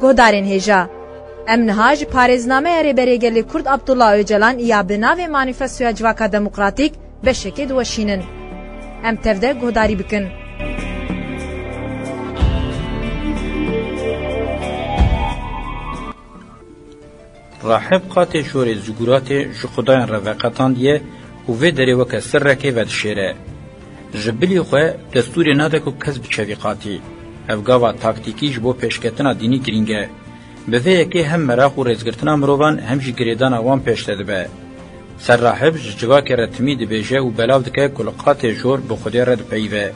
گهدارین هیجا. ام نهاج پارێزنامەیە رێبەرێگەلی کورد عەبدوڵڵا ئۆجەلان یا بناوێ مانیفەستۆیا جواکە دەموکراتیک بەشێکی دووەشینن. ام تەودە گهداری بکن. راحب قاتê şorê ziguratê ji xudayên re veqetandiye û vê derê weke sirrekê vedişêre. Ji bilî xwe destûrê nade ku kes biçevî qatî. Ev gava taktîkî ji bo pêşketina dînî girîng e. Bi vê yekê hem meraq û rêzgirtina mirovan hem jî girêdana wan pêş de dibe. Ser rahib ji civakê re timî dibêje û belav dike ku li qatê jor bi Xwedê re dipeyive.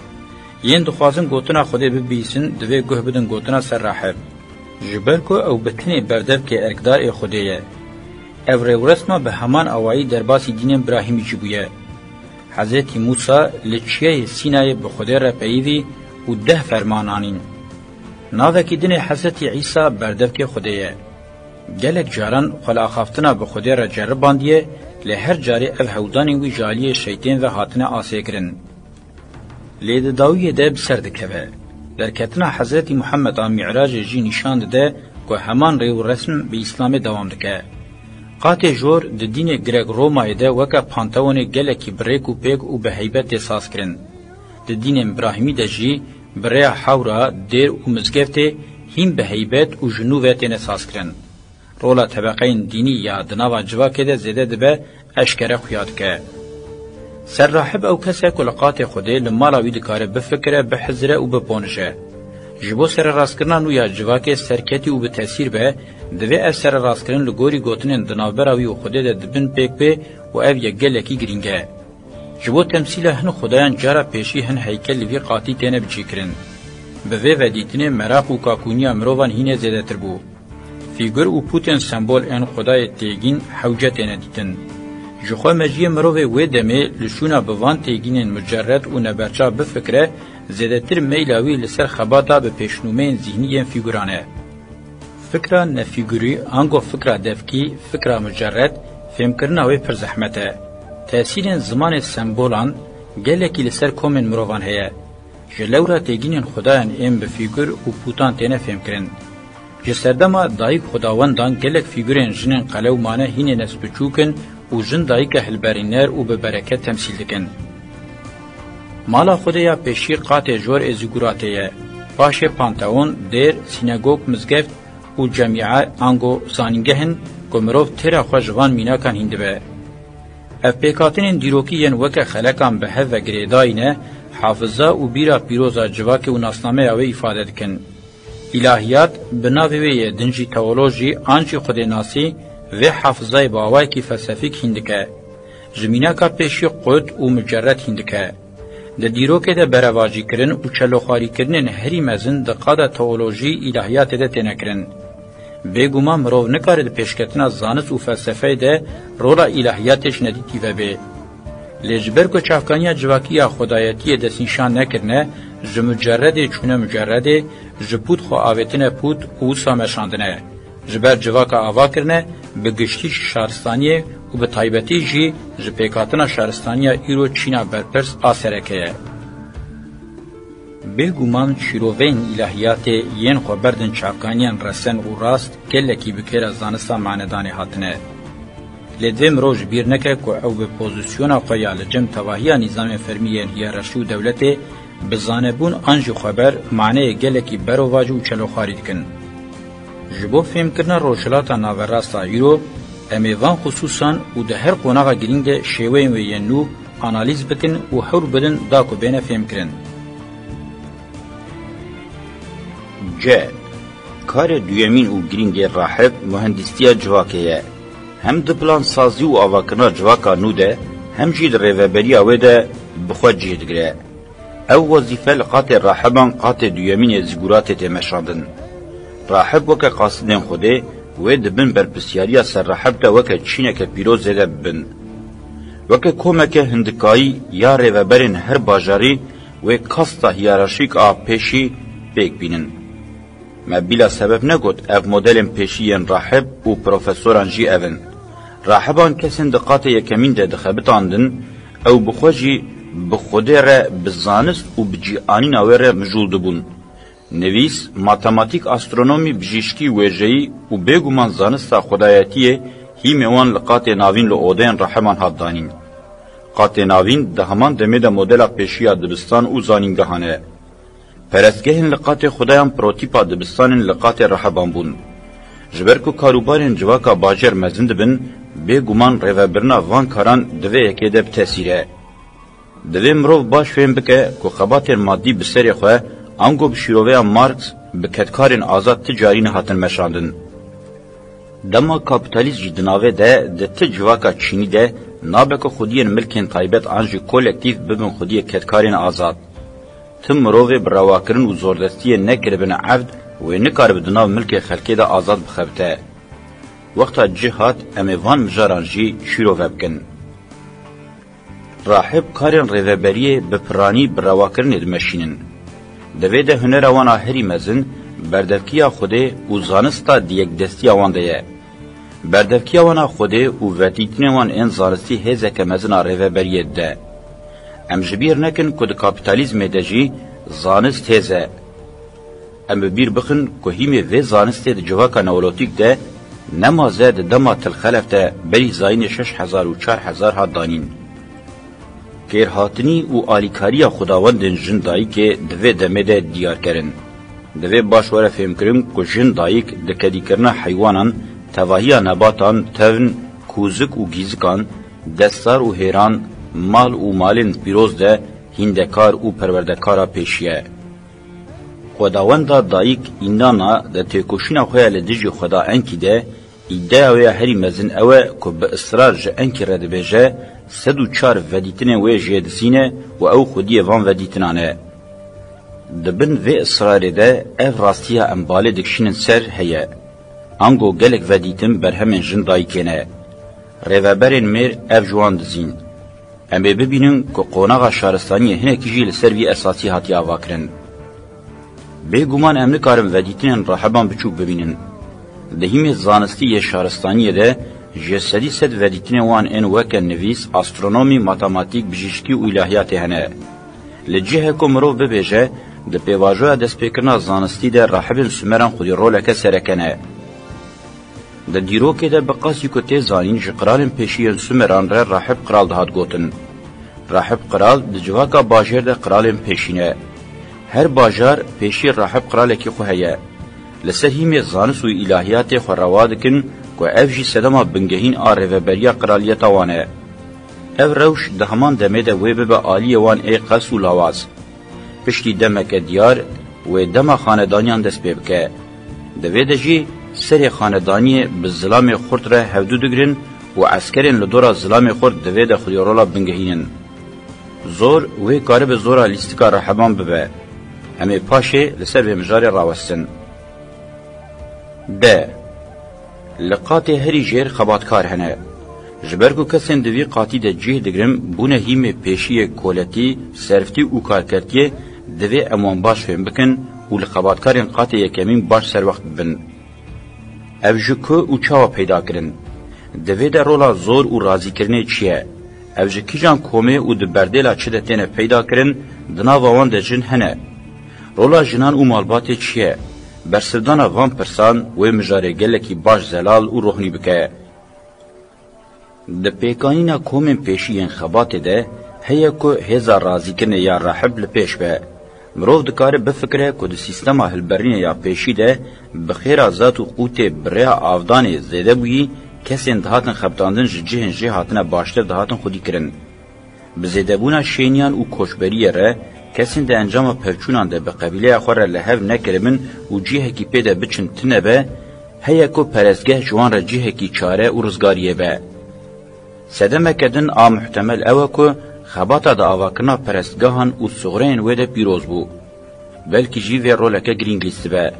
Yên dixwazin gotina Xwedê bibîsin divê guh bidin gotina ser rahib. Ji ber ku ew bi tinê berdevkê erkdarê Xwedê ye. Ev rêwresma bi heman awayî derbasî dînên Ibrahîmî jî bûye. Hezretî Musa li çiyayê Sînayê bi Xwedê re peyivî û 10 ferman anîn. Navekî dinê Hezretî İsa berdevkê Xwedê ye. Gelek caran xwelaxaftina bi Xwedê re ceribandiye, li her carê ev hewdanên wî jaliyê şeytên ve hatine asêkirin. Lê di dawiyê de bi ser dikeve. Derketina Hezretî Muhammed a Mi'racê jî nîşan dide ku heman rêw resm bi İslamê dewam dike. Qatê jor di dînê Grek Romayê de weke Panteonê gelekî birêk û pêk û bi heybetê saz kirin. Di dînên Ibrahîmî de jî bi rêya hewra, dêr û mizgeftê hîn bi heybet û ji nû ve têne saz kirin. Rola tebeqeyên dînî ya di nava civakê de zêde dibe eşkere xuya dike. Ser rahib ew kesek ku li qatê Xwedê li mala wî dikare bifikire, bihizire û biponije. Ji bo sererastkirina nû ya civakê serketî û bi tesîr be, divê ev sererastkirin li gorî gotinên di navbera wî û Xwedê de dibin pêk bê û ev yek gelekî giring e. Ji bo temsîla hin xudayan cara pêşî hin heykel li vî qatî têne bicîkirin. Bi vê vedîtinê meraq û kakûniya mirovan hînê zêdetir bû. Fîgur û pûtên sembol ên xudayê têgîn hewce têne dîtin. Ji xwe meciyê mirovê wê demê li şûna bi van têgînên mucerred û neberçav bifikire, zêdetir meyla wî li ser xebata bi pêşnûmeyên zîhniyên fîguran e. Fikra nefîgurî, ango fikra devkî, fikra mucerred, fêmkirina wê pir zehmet e. Tesîrên zimanê sembolan gelekî li ser komên mirovan heye. Ji lewra têgînên xudayan ên bi fîgur û pûtan têne fêmkirin. Ji serdema dayîk xudawendan gelek fîgurên jinên qelew mane hînê nesbiçûkin û jin dayîka hilberîner û bi bereket temsîl dikin. Mala Xwedê ya pêşî qatê jor ê zîguratê ye. Paşê Panteon, dêr, sînagog, mizgeft û cemîa ango zanîngehin ku mirov têra xwe ji van mînakan hîn dibe. Ev pêkhatinên dîrokî yên weke xelekan bi hev ve girêdayîne, hafıza û bîra pîroza civakê û nasnameya wê îfade dikin. İlahiyat bi navê wê ye din jî teolojî an jî xwedênasî vê hafızayê bi awayekî felsefîk hîn dike. Ji mînaka pêşî qut û mucerred hîn dike. Di dîrokê de berevacîkirin û çeloxwarîkirinên herî mezin di qada teolojî îlahiyatê de têne kirin. Bêguman mirov nikare di pêşketina zanist û felsefeyê de rola îlahiyatê ji nedîtî vebe. Lê ji ber ku çavkaniya civakî ya xwedayetiyê destnîşan nekirine, ji mucerredê çûne mucerredê, ji pût xwe avêtine pût û wisa meşandine. Ji ber civaka ava kirine, bi giştî şaristaniyê û bi taybetî jî ji pêkhatina şaristaniya îro Çîna berpirs a sereke ye. Bêguman şîroveyên îlahiyatê yên xwe berdin çavkaniyan resen û rast gelekî bi kêra zanista manedanê hatine. Lê divê mirov ji bîr neke ku ew bi pozisyona xwe ya li cem tevahiya nîzamên fermiyên hiyerarşî û dewletê bi zanebûn an jî xweber maneyê gelekî berovacî û çeloxwarî dikin. Ji bo fêmkirina rojhilata naverasta îro, em ê van xusûsan û di her qonaxa girîng de şêweyên wê yên nû analîz bikin û hewr bidin da ku bêne fêmkirin. C. Karê duyemîn û girîngê rahib mühendîstiya civakê ye. Hem di plansazî û avakirina civaka nû de, hem jî di rêveberiya wê de bi xwe cih digire. Ew wezîfe li qatê rahiban qatê duyemînê zîguratê tê meşandin. Rahib weke qasidên Xwedê, wê dibin berpisyariya ser rahib de weke çîneke pîroz zêde bibin. Weke komeke hindikayî ya rêveberên her bajarî wê kasta hiyerarşîk a pêşî pêk bînin. Me bila sebeb negot ev modelên pêşî yên rahib û profesoran jî evin. Rahiban kesên di qatê yekemîn de dixebitandin, ew bi xwe jî bi Xwedê re bi zanist û bi cîanîna wê re mijûl dibûn. نویس ماتماتیک استرونومی بجیشکی ویژه‌ای و بگومان زانستا خدایتیه هیموان لقات ناوین لعودین رحمان حدانین. قات ناوین ده همان دمه ده مدل پیشیا دبستان او زانینگهانه. پرستگهن لقات خدایان پروتیپا دبستانن لقات رحبان بون. جبرکو کاروبارن جواکا باجر مزند بن بگومان ریوبرنا وان کاران دوه یکی ده بتاثیره. دوه مروف باش فهم بکه که خباتر مادی بسری خواه انگو بشیروه مارکس بکتکارن آزاد تجارین هاتن مشاندن. دما کاپیتالیزم جدناوه ده تجواکا چینی ده نابکو خودین ملکن تایبت آنجی کولکتیف ببن خودی کتکارن آزاد. تم مروه براواکرن و زوردستی نکربن عبد و نکار بدناو ملک خلقی ده آزاد بخبته. وقتا جهات امیوان مجارانجی شیروه بکن. راحب کارن ریوبریه بپرانی براواکرن دمشینن. دوی ده هنر وانا هری مزن بردفکیا خوده و زانستا دیگ دستی وانده. بردفکیا وانا خوده و وطیتین وان این زانستی هزه که مزن ریوبریه ده. ام جبیر نکن که ده کابیتالیزم ده جی زانست هزه. ام بیر بخن که هیمه و زانست ده جواکا نولوتیک ده نمازه ده دما تلخلف ده بری زاین 6000 و 4000 ها دانین. گرهاتنی و آلیکاری خداوندن جندایی که دوی دمه ده دیار کرن. دوی باشواره فهم کرن که جنداییک دکدی کرن حیوانان، تواهی نباتان، تون، کوزک و گیزکان، دستار و هیران، مال و مالن پیروز ده هندکار و پروردکارا پیشیه. خداوندا داییک اینانا ده تکوشینا خویا لدیجی خدا انکی ده ایده ویا هری مزن اوه که به اصرار جه انکی رد بیجه 104 ودیتنه وی جیدسینه و او خودی وان ودیتنانه. دبن وی اصرار ده اف راستیه امباله دکشینن سر هیه. انگو گلک ودیتن برهمن جندایی کنه. ریوبرین میر اف جوان دزین. امی ببینن که قوناغا شارستانی هنه کجی لسر وی اساسی هاتی آواکرن. بگومان امن کارم ودیتنن راحبان بچوک ببینن. دهیم زانستی شارستانی ده جسدی سد ودیتنه وان ان وکن نویس استرونومی ماتماتیک بجیشکی و الهیات هنه. لجهه که مروف ببیجه ده پیواجوه دست پیکرنا زانستی ده راحبن سومران خودی رولک سرکنه. ده دیروکه ده بقاسی که تیزانین جقرالن پیشیین سومران را راحب قرال دهاد گوتن. راحب قرال ده جواکا باجر ده قرالن پیشینه. هر باجار پیشی راحب قرالکی خوهیه. لسر هیم زانس و الهیات خوروادکن که اف جی سدما بنگهین آره و بریا قرالیت وانه. اف روش ده همان دمه ده وی به آلی وان ای قص و لاواز. پشتی دمک دیار و دم خاندانیان دست ببکه. ده وی ده جی سر خاندانی به ظلام خورد را هفدو دگرن و عسکرین لدورا ظلام خورد ده وی ده خودی رولا بنگهینن. زور وی کاره به زورا لیستیکا رحبان ببه. همه پاشه لسر به مجار راوستن. ده لقات هری جیر خباتکار هنه. جبرگو کسین دوی قاتی ده جه دگرم بونه هیم پیشی کولتی صرفتی و کارکرتیه دوی امان باش فهم بکن و لخباتکارین قاتی یکمین باش سر وقت ببن. او جکو و چاوا پیدا کرن. دوی ده رولا زور و رازی کرنه چیه؟ او جکی جان کومه و ده بردیلا چه ده تینه پیدا کرن دنا وان ده جن هنه. رولا جنان و مالبات چیه؟ برسردان وان پرسان و مجاره گلکی باش زلال و روحنی بکه. ده پیکانینا کومن پیشی خبات ده هیا که هزار رازی کنه یا راحب لپیش به. مروف دکاره بفکره که ده سیستم هلبرین یا پیشی ده بخیر ذات و قوت برای آفدان زیده بویی کسین دهاتن خبتاندن جهن جهاتن باشتر دهاتن خودی کرن. بزیده بونا شینیان و کوشبریه ره کسین ده انجام پرچونان ده به قبیله خوره لحو نکرمن و جیه کی پیده بچن تنه به هیا که پرزگه جوان را جیه کی چاره و رزگاریه به. سدمه کدن محتمل اوه که خباتا ده آواکنا پرزگاهان و صغرین ویده پیروز بو. بلکه جیوه رولکه گرینگ لیست به.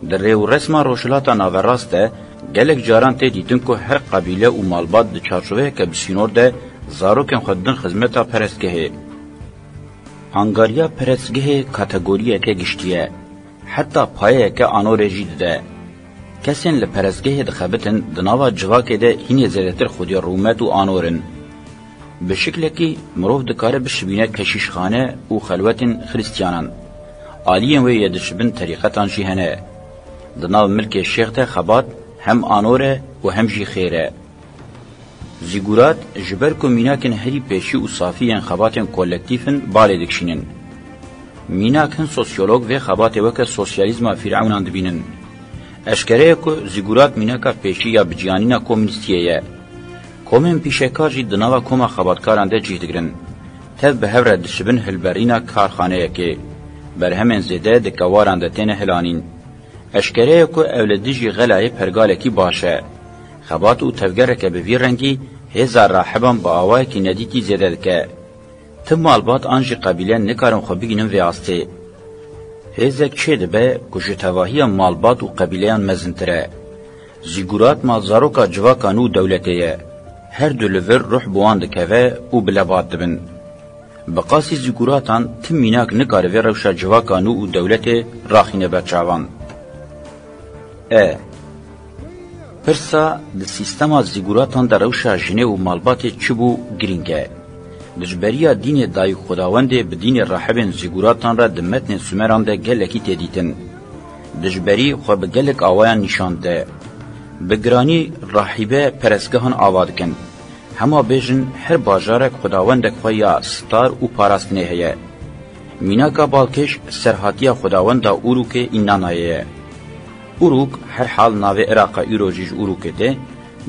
در ریو رسما روشلاتا ناوراسته گلک جاران ته دیدن که هر قبیله و مالبات ده چارچوه که بسینور ده زاروکن خودن خدمتا پرزگهه. هنگاریا پرستگه کاتگوریه که گشتیه حتی پایه که آنو رجید ده کسین لپرستگه دخبتن دناوا جواکه ده هینی زیدتر خودی رومت و آنورن به شکل که مروف دکاره بشبینه کشیشخانه و خلوتن خریستیانان آلیین و یدشبن طریقتان جی هنه. دناو ملک شیخ ده خبات هم آنوره و هم جی خیره. زیگورات جبر کو میناکن هری پیشی و صافیین خباتن کولکتیفن بالی دکشینن. میناکن سوسیولوگ و خبات وک سوسیالیزم فرعونان دبینن. اشکره کو زیگورات میناکا پیشی یا بجیانینا کمونیستیه. کومن پیشکار جی دناوا کوما خباتکاران ده جیدگرن. تب به هفره دشبن هلبرینا کارخانه که برهمن زیده دکواران ده تینه هلانین. اشکره کو اولادی جی غلای پرگاله کی باشه. خبات او تفگره که به وی رنگی هزار راحبان با آوای که ندیتی زیده دکه. تم مالبات آنجی قبیله نکارم خو بگینم وی آسته. هزک چه دبه کجتواهی مالبات و قبیلیان مزنتره. زیگورات مالزاروکا جواکانو دولتیه. هر دولور روح بوان دکوه و بلبات دبن. بقاسی زیگوراتان تم میناک نکاره وی روشا جواکانو و دولت راخینه بچاوان. پرسا د سیستما زیگوراتان در روشا جنه و مالبات چبو گرینگه. دجبریا دین دای خداونده به دین راحبن زیگوراتان را د متن سومران ده گلکی تدیتن. دجبری خو به گلک آوایان نشانده. بگرانی راحبه پرسگهان آواد کن. هما بیجن هر باجارک خداوندک خویا ستار و پاراستنه هیه. میناکا بالکش سرحاتیا خداونده اوروک اینانایه. اوروک هر حال ناوه عراق ایروجیج اوروک ده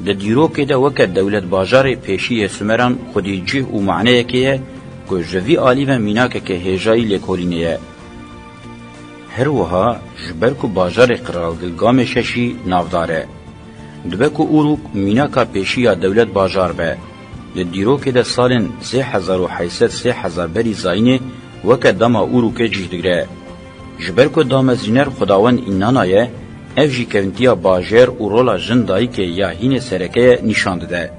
د دیروک ده وک دولت باجار پیشی سومران خودی جه و معنی که کو جوی عالی و میناک که هجای لیکولینه هر وها جبر کو باجار قرال گلگام ششی نافداره دبکو اوروک میناکا پیشی دولت باجار به د دیروک ده سالن 3800 3000 بری زاینه وک دما اوروک جهدگره جبر کو دامزینر خداوند اینانایه اف جی کونتیا باجر و رولا جندایی که یا هین سرکه نشانده ده.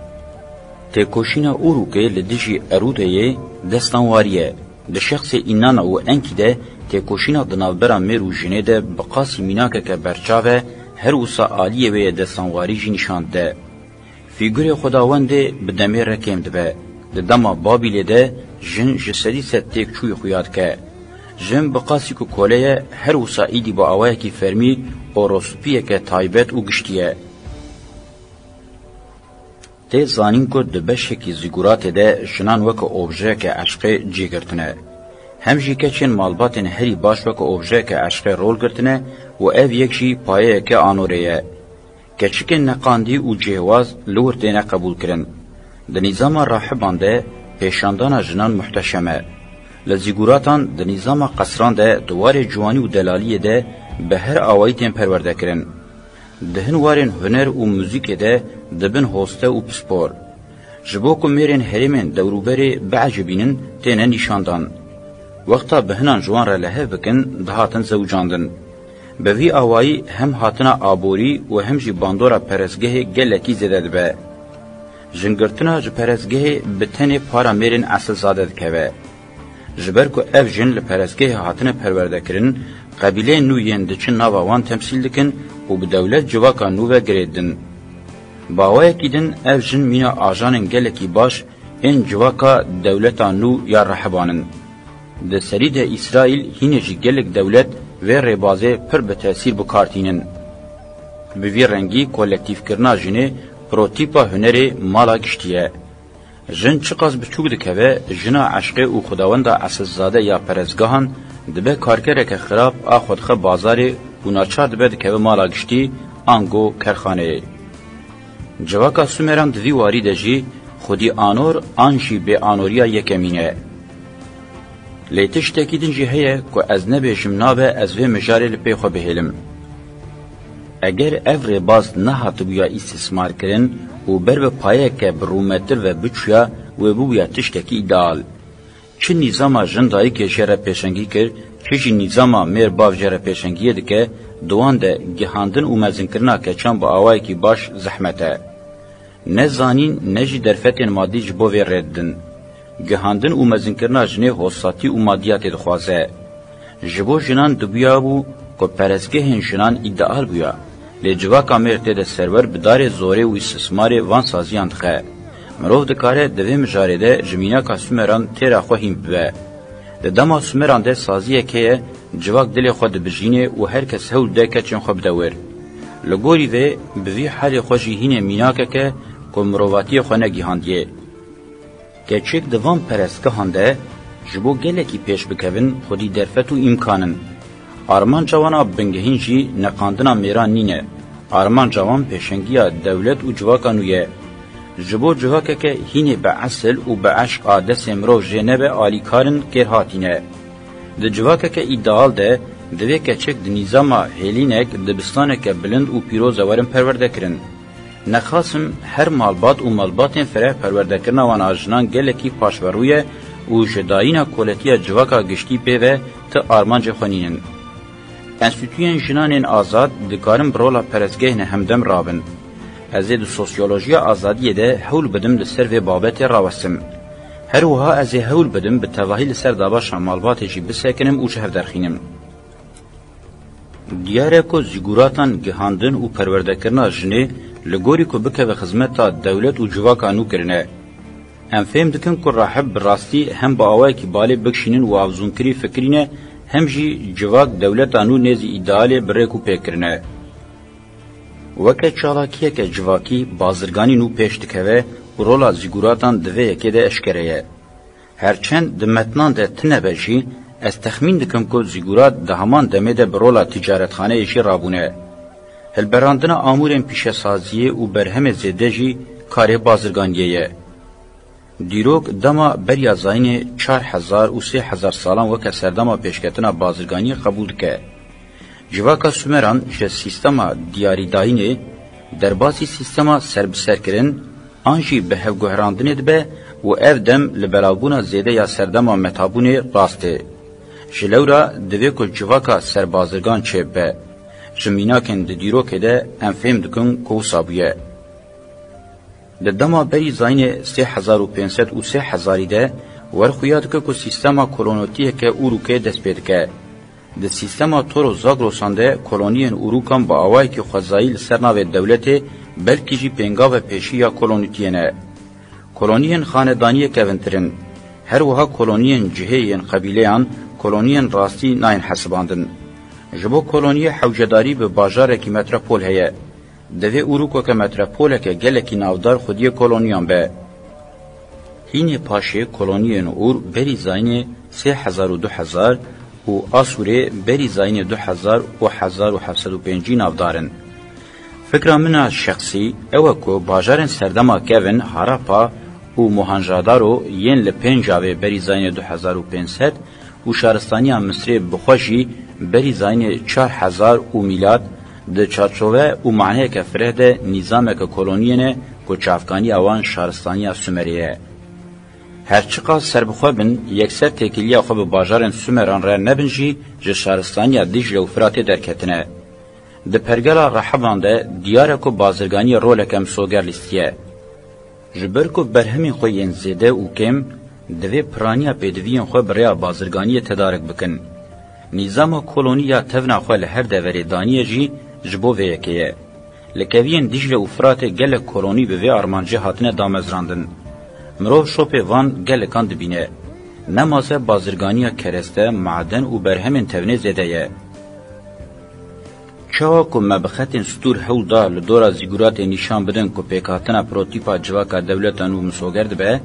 تکوشینا اوروکه لدیجی ارودهیه دستانواریه. ده شخص اینانا و انکی ده تکوشینا دنالبرا میرو جنه ده بقاسی میناکه که برچاوه هر وسا آلیه و دستانواری جی نشانده ده. فیگور خداونده بدمه رکیم ده به. ده دما بابیله ده جن جسدی ست تک چوی خویاد که. جن بقاسی کو کوله هر وسا ایدی با آوه کی فرمی اوروسپیه که تایبت و گشتیه. ته زانین کو دبشه کی زیگورات ده شنان وک اوبژه که عشق جیگرتنه. هم جی کچن مالباتن هری باش وک اوبژه که عشق رول گرتنه و اف یکشی پایه که آنوریه. کچکن نقاندی و جهواز لور دینه قبول کرن. ده نظام راحبان ده پیشاندان جنان محتشمه. لزیگوراتان ده نظام قصران ده دوار جوانی و دلالیه ده به هر آوایتین پرورده کرن. دهن وارن هنر و موزیک ده دبن هسته و پسپور. جبو که میرن هرمن دوروبری بعجبینن تینه نشاندان. وقتا بهنان جوان را لحه بکن دهاتن زوجاندن. به وی آوایی هم هاتنا آبوری و هم جی باندورا پرسگه گلکی زده دبه. جنگرتنا جو پرسگه بتنه پارا میرن اصل زاده دکوه. جبر که اف جن لپرسگه هاتنه پرورده کرن قبیله نوین دچن ناوان تمثیل دکن و به دولت جواکا نوه گریدن. باوه کیدن اف جن مینا آجانن گلکی باش این جواکا دولتا نو یا رحبانن. ده سری ده اسرائیل هینجی گلک دولت و ربازه پر به تأثیر بکارتینن. به وی رنگی کولکتیف کرنا جنه پروتیپا هنری مالا گشتیه. جن چقاس بچوک دکوه جنا عشقه و خداونده اساسزاده یا پرزگاهان دبه کارکره که خراب آخودخه بازاری و ناچار دبه دکوه مالا گشتی آنگو کرخانه. جواکا سومران دوی واری دجی خودی آنور آنشی به آنوریا یکمینه. لیتش تاکیدن جی هیه که از نبیشم نابه از وی مجاری لپی خو بهیلم. اگر افر باز نهات بیا استثمار کرن و بر به پایه که برومتر و بچویا و بویا تشتکی ایدال. چه نظام جندایی که جره پیشنگی کرد، چه نظام میر باف جره پیشنگیه ده که دوان ده گهاندن و مزن کرنا که چند با آوائی که باش زحمته. نه زانین نه جی درفتین مادی جبو وی ردن. گهاندن و مزن کرنا جنه حساتی و مادیات دخوازه. جبو جنان دبیا بو که پرسگه هن جنان ایدئال بویا. لجواکا مرته ده سرور بدار زوره و استثمار وان سازیان دخه. مروف دکاره دوی مجاره ده جمینه که سومران تیرا خوهیم بوه. ده دما سومران ده سازیه که جواک دل خود بجینه و هر کس هول ده کچین خوب دور. لگوری ده بوی حال خوشی هینه میناکه که مروواتی خو نگیهاندیه. کچک دوام پرسکه هنده جبو گله کی پیش بکوین خودی درفت و امکانن. آرمان جوانا بنگهین جی نقاندنا میران نینه. آرمان جوان پیشنگیا دولت و جواکانویه. جبو جواکه که هینه به اصل و به عشق آدس امرو جنب آلیکارن کرهاتینه. ده جواکه که ایدال ده دوی کچک ده نظام هلینک دبستانه که بلند و پیروز ورن پرورده کرن. نخاسم هر مالبات و مالباتین فره پرورده کرنا وان آجنان گلکی پاشورویه و جدایینا کولتیا جواکا گشتی پیوه تا آرمانج خونینن. انستیتوین جنانین آزاد دکارم برولا پرزگهن همدم رابن. از دو سوسیولوژیا آزادیه ده حول بدم لسر و بابت راوستم. هر وها از حول بدم به تواهی لسر داباشا مالبات جی بسکنم و شهر درخینم. دیاره کو زیگوراتان گهاندن و پرورده کرنا جنه لگوری کو بکه و خدمتا دولت و جواکانو کرنه. ام فهم دکن که راحب براستی هم با آوائی که بالی بکشینن و افزونکری فکرینه هم جی جواک دولتانو نیزی ایدالی بریکو پیکرنه. وکه چالاکیه که جواکی بازرگانی نو پیش دکوه و رولا زیگوراتان دوه یکی ده اشکره. هرچند دمتنان ده تنه بجی از تخمین دکم که زیگورات ده همان دمه ده برولا تجارتخانه ایشی رابونه. هلبراندنا آمورن پیش سازیه و برهم زیده جی کار بازرگانیه. دیروک دما بریا زاین 4000 و 3000 سالان وکه سردما پیشکتنا بازرگانی قبول که. جواکا سومران جه سیستما دیاریداینه در باسی سیستما سربسر کرن آنجی به هفگوهراندنه دبه و اف دم لبلاوبونا زیده یا سردما متابونه راسته. جلورا دوی که جواکا سربازرگان چه به. جمیناکن د دیروک ده انفهم دکن کو سابیه. د دما بری زاین 3500 و 3000 ده ورخویاد که سیستما کلونوتیه که اوروکه دست پید که. د سیستما تورو زاگروسانده کلونیین اوروکان با آوائی که خوزایی لسرناو دولته بلکی جی پینگا و پیشی یا کلونوتیه نه. کلونیین خاندانیه که ونترن. هر وها کلونیین جههین قبیلیان کلونیین راستی ناین حسباندن. جبو کلونیه حوجداری به باجاره کی متروپول هيا دوی اوروکو که متروپول که گلکی نافدار خودی کلونیان به هینی پاشه کلونیه نور بری زاین 3000 و 2000 و آسوره بری زاین 2000 و 1750 نافدارن. فکر من شخصی اوکو باجارن سردما کوین هاراپا و موهنجادارو ین لپنجاوه بری زاین 2500 و شهرستانی مصر بخوشی بری زاین 4000 و میلاد د چارچوبه و معنی که فره ده نظام که کلونیه که چافکانی اوان شهرستانی سومریه. هرچقا سربخوا بن یکسر تکیلی خواب باجارن سومران را نبنجی جه شهرستانی دیجل و فرات درکتنه. ده پرگلا رحبان ده دیاره که بازرگانی رول کم سوگر لیستیه. جبر که برهمی خوین زیده و کم دوی پرانیا پیدوین خواه برای بازرگانی تدارک بکن. نظام کلونیا تفنا خواه لهر دوری دانیه جی جبو ویکیه. لکوین دیجل و فرات گل کلونی به وی آرمانجی هاتنه دامزراندن. مرو شوپ وان گل کان دبینه. نمازه بازرگانی کرسته معدن و برهمین تفنه زیده یه. چاوا که مبخطین ستور حول دا لدورا زیگورات نشان بدن که پیکاتنا پروتیپا جواکا دولتان و مسوگرد به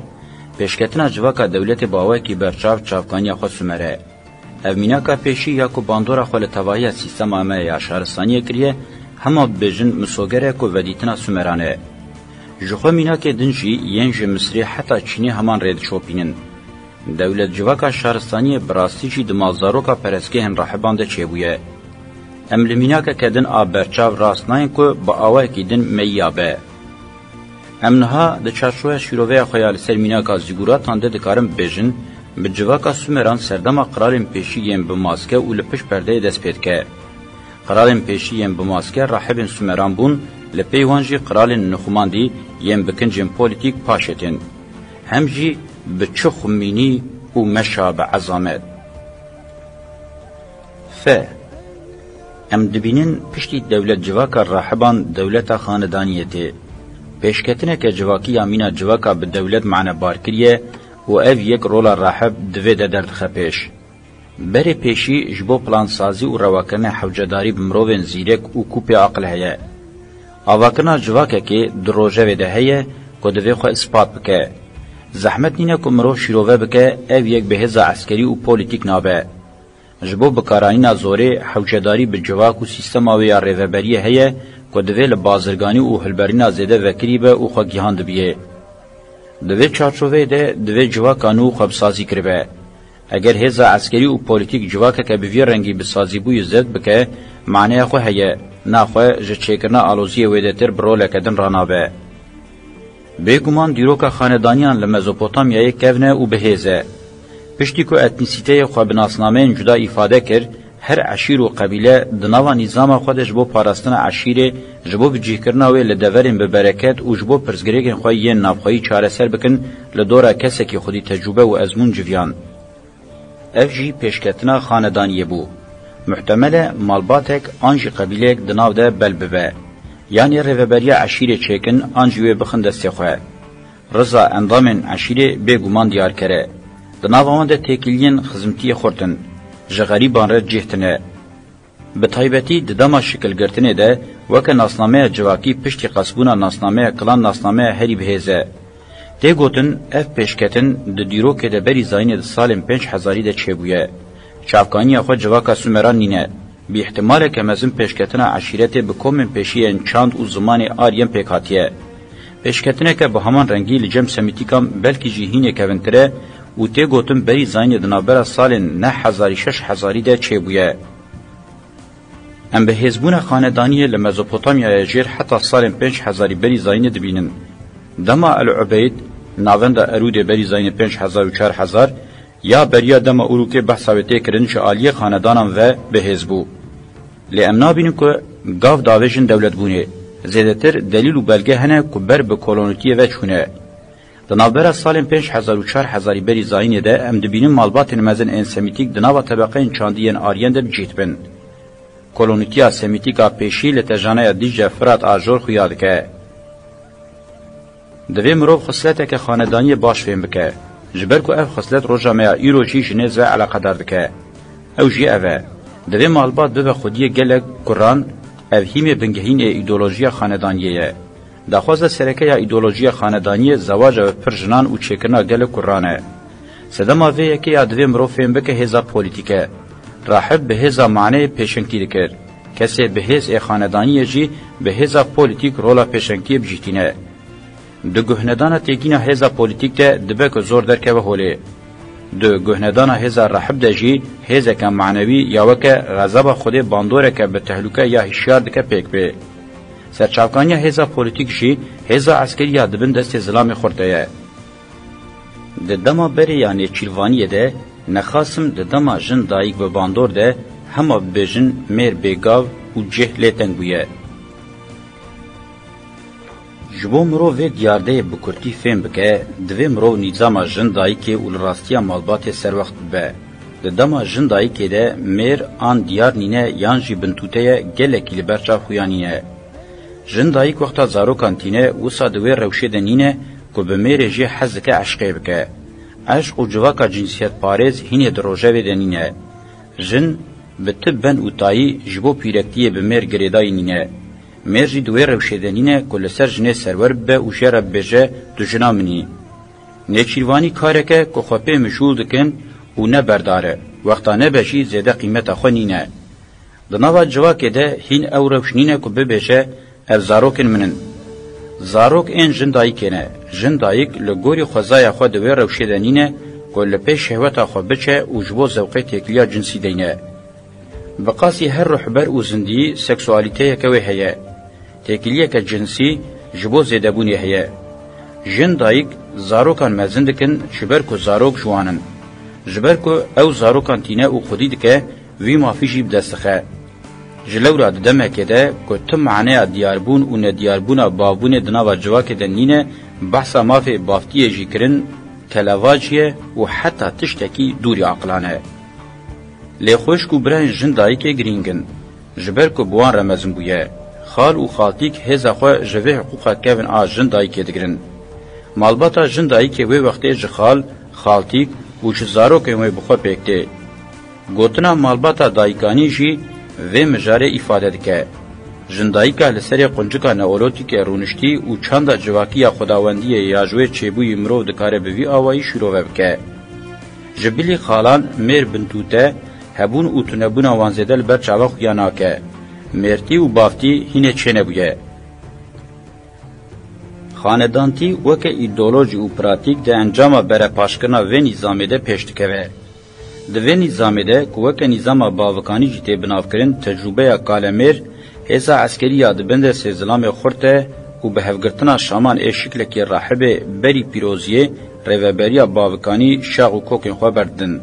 پیشکتنا جواکا دولت باوی که برچاو چافکانی خود سمره. او میناکا پیشی یا که باندورا خوال تواهی سیستم آمه یا شهرستانی کریه همه بجن مسوگره که ودیتنا سمرانه. جخوا میناکا دنجی ینج مصری حتی چینی همان رید شوپینن. دولت جواکا شهرستانی براستی جی دمازداروکا پرسکه هن راحبانده چه بویه. ام لمیناکا کدن آبرچاو راست ناین که با آوائی که دن میابه. ام نها ده چارچوه شیروه خیال سر میناکا زیگوراتان ده دکارم بجن به جواکا سومران سردما قرارن پیشی یم به ماسکه و لپش پرده دست پید که. قرارن پیشی یم به ماسکه راحبن سومران بون لپیوانجی قرارن نخماندی یم بکنجن پولیتیک پاشتین. همجی به چه خمینی و مشاب عظامت. ام دبینن پشتی دولت جواکا راحبان دولت خاندانیتی. پیشکتنه که جواکی آمینا جواکا به دولت معنی بار کریه و او یک رولا راحب دوی ده درد خپیش. بری پیشی جبو پلان سازی و رواکرن حوجداری بمروین زیرک و کوپی عقل هیه. آواکرنا جواکه که دروژه ویده هیه که دوی خو اثبات بکه. زحمت نینه که مرو شیروه بکه او یک بهز عسکری و پولیتیک نابه. جبو بکارانینا زوره حوجداری بجواک و سیستم آوی ریوبریه هیه که دوی لبازرگانی و هلبرینا زیده وکری به او خو گیهاند بیه. دوی چارچوه ده دوی جواکانو خوبسازی کربه. اگر هزا عسکری و پولیتیک جواکه که بوی رنگی بسازی بوی زد بکه معنی خو هیه ناخواه جه چیکرنا آلوزی ویدتر برول کدن رانابه. بگمان دیروکا خاندانیان لمزوپوتامیای کونه و بهیزه. پشتی که اتنیسیته خواه بناسنامه جدا افاده کرد هر عشیر و قبیله دناوا نظام خودش بو پاراستن عشیره جبو بجیکرناوی لدورین ببرکت و جبو پرزگریگن خواه یه نابخواهی چاره سر بکن لدورا کسی که خودی تجربه و ازمون جویان. اف جی پیشکتنا خاندانیه بو. محتمل مالباتک آنجی قبیله دناو ده بل ببه. یعنی ریوبریا عشیره چیکن آنجیوی بخن دسته خواه. رضا اندامن عشیره بگومان دیار کره. دناو آمان ده تکیلین خزمتی خورتن. جغریبان را جهتنه. به طایبتی ددما شکل گرتنه ده وکه ناسنامه جواکی پشتی قصبونا ناسنامه کلان ناسنامه هری بهیزه. ده گوتن اف پیشکتن ده دیرو که ده بری زاین ده سالم 5000 ده چه بویه. چافکانی خود جواکا سومران نینه. بی احتمال که مزم پیشکتن عشیرت بکومن پیشی چاند و زمان آریم پیکاتیه. پیشکتنه که به همان رنگی لجم سمیتیکام بلکی جیهینه که ونتره و تی گوتم بری زاین دنابرا سال 9000 ده چه بویه. ام به حزبون خاندانی لمزوپوتامیا جیر حتی سال 5000 بری زاین دبینن. دما العبید ناوند ارود بری زاین 5000 و 4000 یا بریا دما اروکه بحثاویته کرن چه آلیه خاندانم و به حزبو. لی ام نابینو که گاف داویجن دولت بونه. زیدتر دلیل و بلگه هنه که بر به کولونیتیه و چونه. دنابرا سال 5000 و 4000 بری زاین ده ام دبینن مالبات مزن انسمیتیک دناوا طبقه چاندین آریان ده بجیت بن. کولونیتیا سمیتیکا پیشی لتجانه دیجه فرات آجور خویاد که. دوی مروف خصلته که خاندانی باش فهم بکه. جبر کو اف خصلت روجامه ایروجی جنز و علاقه دار بکه. او جی اوه. دوی مالبات به خودی گلک قرآن اوهیم بنگهین ایدولوژیا خاندانیه. دخواست سرکه یا ایدولوژیا خاندانی زواج و پرجنان و چکرنا گلک قرآنه. سدما وی که یا دوی مروف فهم بکه هزا پولیتیکه. راحب به هزا معنی پیشنگی دکر. کسی به هز خاندانی جی به هزا پولیتیک رولا پیشنگی بجیتینه. دو گهندانا تیگینا هزا پولیتیک ده دبک زور درکه و هوله. دو گهندانا هزا رحب ده جی هزا که معنوی یا وکه غضب خود باندوره که به تهلوکه یا هشیار دکه پیک به. سرچاوکانیا هزا پولیتیک جی هزا عسکری یا دبن دست ظلام خورده یه. ده دما بری یعنی چیلوانیه ده نخاسم ده دما جن دایک و باندور ده همه بجن میر بیگاو و جهله تنگویه. جبو مرو و دیارده بکرتی فهم بکه دوی مرو نظام جندایی که اول راستیا مالبات سر وقت به. دما جندایی که ده میر آن دیار نینه یانجی بنتوته گله کلی برچا خویانینه. جندایی که وقتا زارو کانتینه وسا دوی روشه دنینه که به میر جی حزکه عشقه بکه. عشق و جواکا جنسیت پارز هینه دروژه و دنینه. جن به تبن و تایی جبو پیرکتیه به میر گریدای نینه. مرجی دوی روشیدنینه کل سر جنه سرور به و جره بجه دو جنا منی. نیچیروانی کاره که خوپه مشغول دکن و نه برداره. وقتا نه بشی زیده قیمت خو نینه. دناوا جواکه ده هین او روشنینه که ببشه او زاروکن منن. زاروک این جندایی کنه. جنداییک لگوری خوزای خو دوی روشیدنینه کل پیش شهوتا خو بچه و جبو زوقه تکلیا جنسی دینه. بقاسی هر روحبر و زندی سکسوالیته که هیه. تکلیه که جنسی جبو زیده بونی هیه. جن دایک زاروکان مزندکن جبر کو زاروک جوانن. جبر کو او زاروکان تینه او خودی دکه وی مافیشی بدستخه. جلورا دمه که ده که تم معنی دیاربون و ندیاربون بابون دناوا جواک دنینه بحثا مافی بافتیه جی کرن تلواجیه و حتی تشتکی دوری عقلانه. لی خوش کو برن جندایی که گرینگن. جبر کو بوان رمزن بویه. خال و خالتیک هزا خو جوه حقوقا کevin آ جندایی که دگرن. مالباتا جندایی که وی وقتی جخال، خالتیک و جزارو که وی بخوا پیکته. گوتنا مالباتا دایکانی جی و مجاره ifade دکه. جندایکا لسری قنجکا نئولوتیک رونشتی و چند جواکی خداوندی یاجوی چیبوی مرو دکاره بوی آوایی شروع بکه. جبلی خالان میر بنتوته هبون او تنبون وانزدل بر چاوا خویاناکه. مرتی و بافتی هینه چنه بویه. خاندانتی وکه ایدئولوژی و پراتیک ده انجام بره پاشکرنا و نظامی ده پیشتکوه. ده نظامی که وکه نظام باوکانی جیته بناف کرن تجربه کالمیر هزا عسکری یادبند سیزلام خورته و به هفگرتنا شامان اشکلکی راحبه بری پیروزیه ریوبریا باوکانی شاق و کوکن خواه بردن.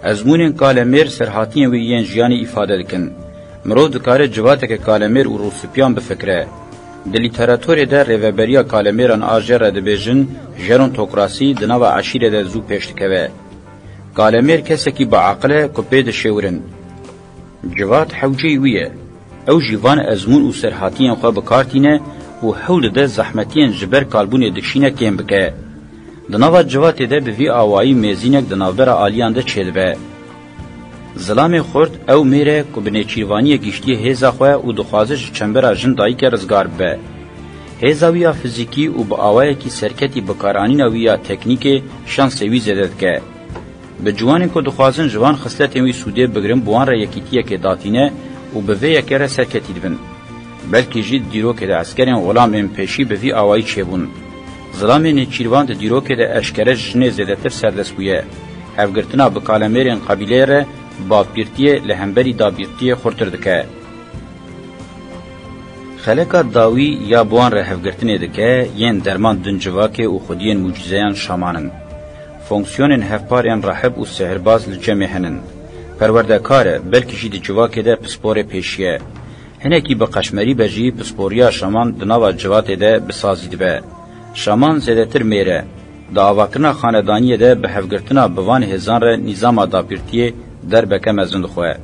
ازمونین کالمیر سرحاتین و ین جیانی ifade دکن. مرو دکاره جواتک کالمیر و روسپیان بفکره. د لیتراتورې د ریوبریا کالمیران آژر د بیژن ژرونتوکراسی د نوو عشیره د زو پېشتکوي کالمیر کسکی با عقله کوپې د شورن جوات حوجی ویه او جیوان ازمون او سرحاتین خو به کارتینه او حول د زحمتین جبر کالبون دکشینه کیم بکه د نوو جوات د به وی اوایی میزینک د نوبر الیان د چیدبه زلام خورد او میره کو بنچیوانی گشتی هزا خو او دخوازش چمبر جن دای که رزگار به هزاویا فیزیکی او با اوای کی سرکتی بکارانی نویا تکنیک شانس وی زدت که به جوان کو دخوازن جوان خصلت وی سوده بگرم بوان را یکیتیه که داتینه او به وی یکره سرکتی دبن بلکه جید دیرو که د عسکرین غلام ام پیشی به وی اوای چبون زلام نچیروان د دیرو که د اشکره جن زدتر سردس بویه هفگرتنا بکالمیرین قبیله ره باپیرتیه لهمبری دابیرتیه خورتر دکه. خلقا داوی یا بوان را هفگرتنه دکه ین درمان دنجواکه و خودین موجزیان شامانن. فونکسیونن هفپارین راحب و سهرباز لجمع هنن. پروردکاره بلکه جید جواکه ده پسپور پیشیه. هنکی با قشمری بجی پسپوریا شامان دناوا جواته ده بسازید به. شامان زیده تر میره. دا آواکرنا خاندانیه ده به هفگرتنا بوان هزان را نظام دابیرتیه در بکم ازند خواه.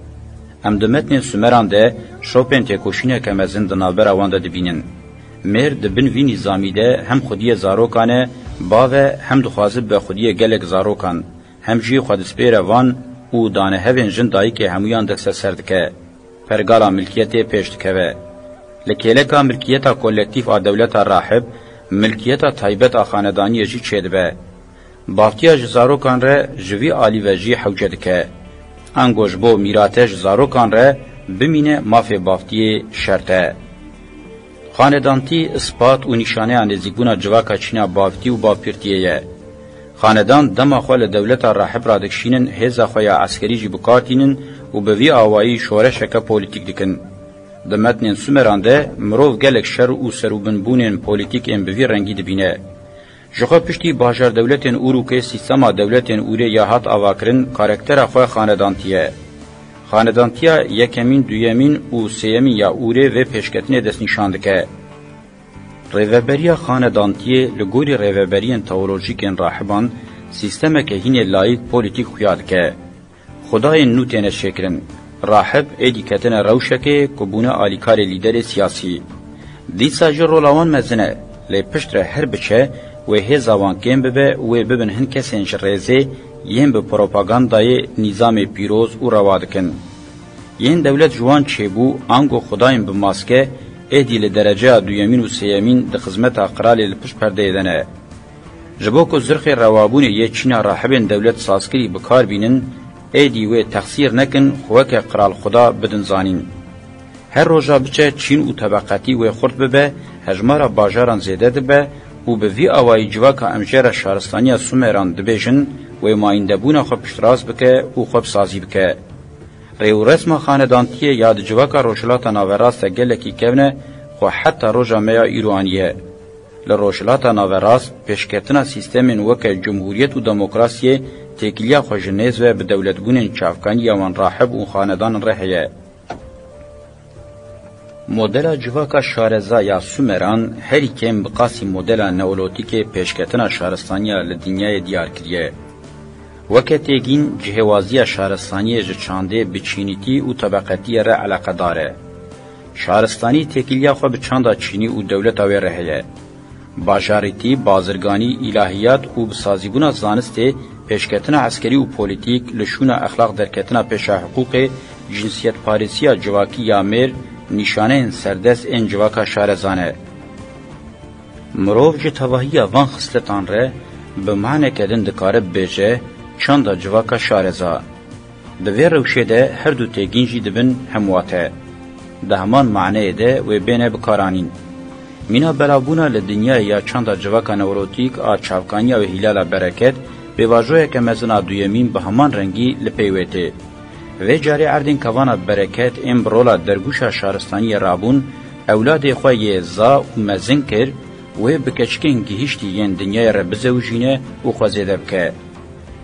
ام دمتن سومران ده شوپن تکوشینه کم ازند نابر آوان ده دبینن. میر دبن وی نظامی ده هم خودی زاروکانه باوه هم دخوازب به خودی گلک زاروکان. هم جی خودسپیر وان او دانه هفین جن دایی که همویان دکسه سردکه. پرگالا ملکیت پیشتکه. لکیلکا ملکیتا کولکتیف آ دولتا راحب ملکیتا تایبت خاندانی جی چیدبه. بافتیا جزاروکان ره جوی آلی و جی حوجدکه. انگوش بو میراتش زاروکان ره بمینه مافی بافتی شرطه. خاندانتی اثبات و نشانه اندزیگونا جواکا چینا بافتی و باپیرتیه. خاندان دما خواه لدولتا راحب را دکشینن هزا خواه عسکری جی بکارتینن و بوی آوائی شورشکا پولیتیک دکن. دمتنین سومرانده مروف گلک شر و سروبنبونین پولیتیک ام بوی رنگی دبینه. جخوا پشتی باجار دولتین اورو که سیستما دولتین اوره یا هات آواکرن کارکتر خواه خاندانتیه. خاندانتیا یکمین دویمین و سیمین یا اوره و پیشکتین دست نشانده که. ریوبریا خاندانتیه لگوری ریوبرین تئولوژیکین راحبان سیستم که هین لایک پولیتیک خویاد که. خدای نوتین شکرن. راحب ایدی کتن روشکه کبونه آلیکار لیدر سیاسی. دیسا جر رولاوان مزنه لی پشت هر بچه و هزاوان کم ببه و ببن هن کسین شرزه یم به پروپاگاندای نظام پیروز و روادکن. ین دولت جوان چیبو آنگو خدایم به ماسکه ایدی لدرجه دویمین و سیمین ده خزمت اقرالی لپش پرده دنه. جبوکو زرخ روابون یه چینا راحبین دولت ساسکری بکار بینن ایدی و تخصیر نکن خوک قرال خدا بدن زانین. هر روزا بچه چین و طبقاتی و خورد ببه هجمارا باجاران زیده دبه و به وی آوائی جواکا امجر شهرستانی سومران دبیجن و مایندبون خوب پشتراز بکه و خوب سازی بکه. ریو رسم خاندانتیه یاد جواکا روشلاتا ناوراست گلکی کبنه خو حتی روژا میا ایروانیه. لروشلاتا ناوراست پیشکتنا سیستمین وکه جمهوریت و دموکراسیه تکیلیا خوشنیز و به دولتگونین چافکانی وان راحب و خاندان رهیه. مدل جواکا شارزا یا سومران هری کم بقاسی مدل نئولوتیک پیشکتنا شهرستانی لدنیای دیار کریه. وکتگین جهوازی شهرستانی جچانده بچینیتی و طبقاتی را علاقه داره. شهرستانی تکیلیا خو بچاندا چینی و دولت آوی رهیه. باجاریتی، بازرگانی، الهیات و بسازیبونا زانسته پیشکتنا عسکری و پولیتیک لشون اخلاق درکتنا پیش حقوق جنسیت پاریسیا جواکی یا میر نشانه سردست این جواکا شارزانه. مروف جه تواهی وان خصلتان ره به معنی کدن دکاره بیجه چند جواکا شارزا. دوی روشه ده هر دو تیگین جی دبن همواته. ده همان معنی ده و بینه بکارانین. مینا بلابونا لدنیا یا چند جواکا نوروتیک آ چاوکانی و هلال برکت به واجوه که مزنا دویمین به همان رنگی لپیویته. و جاری اردین کوانا برکت ام برولا درگوشا شارستانی رابون اولاد خواه زا و مزن کر و بکچکین گیهشتی ین دنیای را بزوجینه و خوازیده بکه.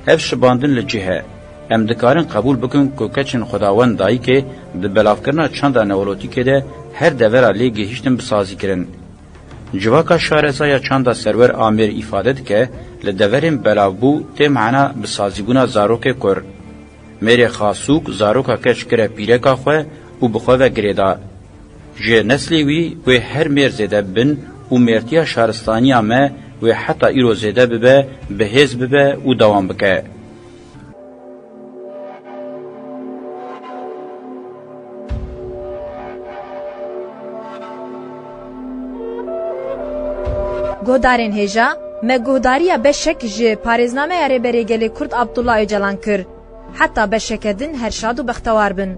اف شباندن لجهه ام دکارن قبول بکن که کچن خداوند دایی که ده بلاف کرنا چند نوروتیک ده هر دورا لی گیهشتن بسازی کرن. جواکا شارزایا چند سرور آمیر افاده که لدورین بلاوبو تی معنا بسازیبونا زاروک کر. میری خاصوک زاروکا کچ کره پیرکا خواه و بخواه و گریدا. جه نسلی وی و هر میر زیده بن و میرتیا شارستانی آمه و حتی ایرو زیده ببه بهز ببه و دوام بکه. گودارین هجا me guhdariya beşek ji parêzname ya rêberê gelê Kurd Abdullah Öcalan kir. Heta beşekedin her şad û bextewar bin.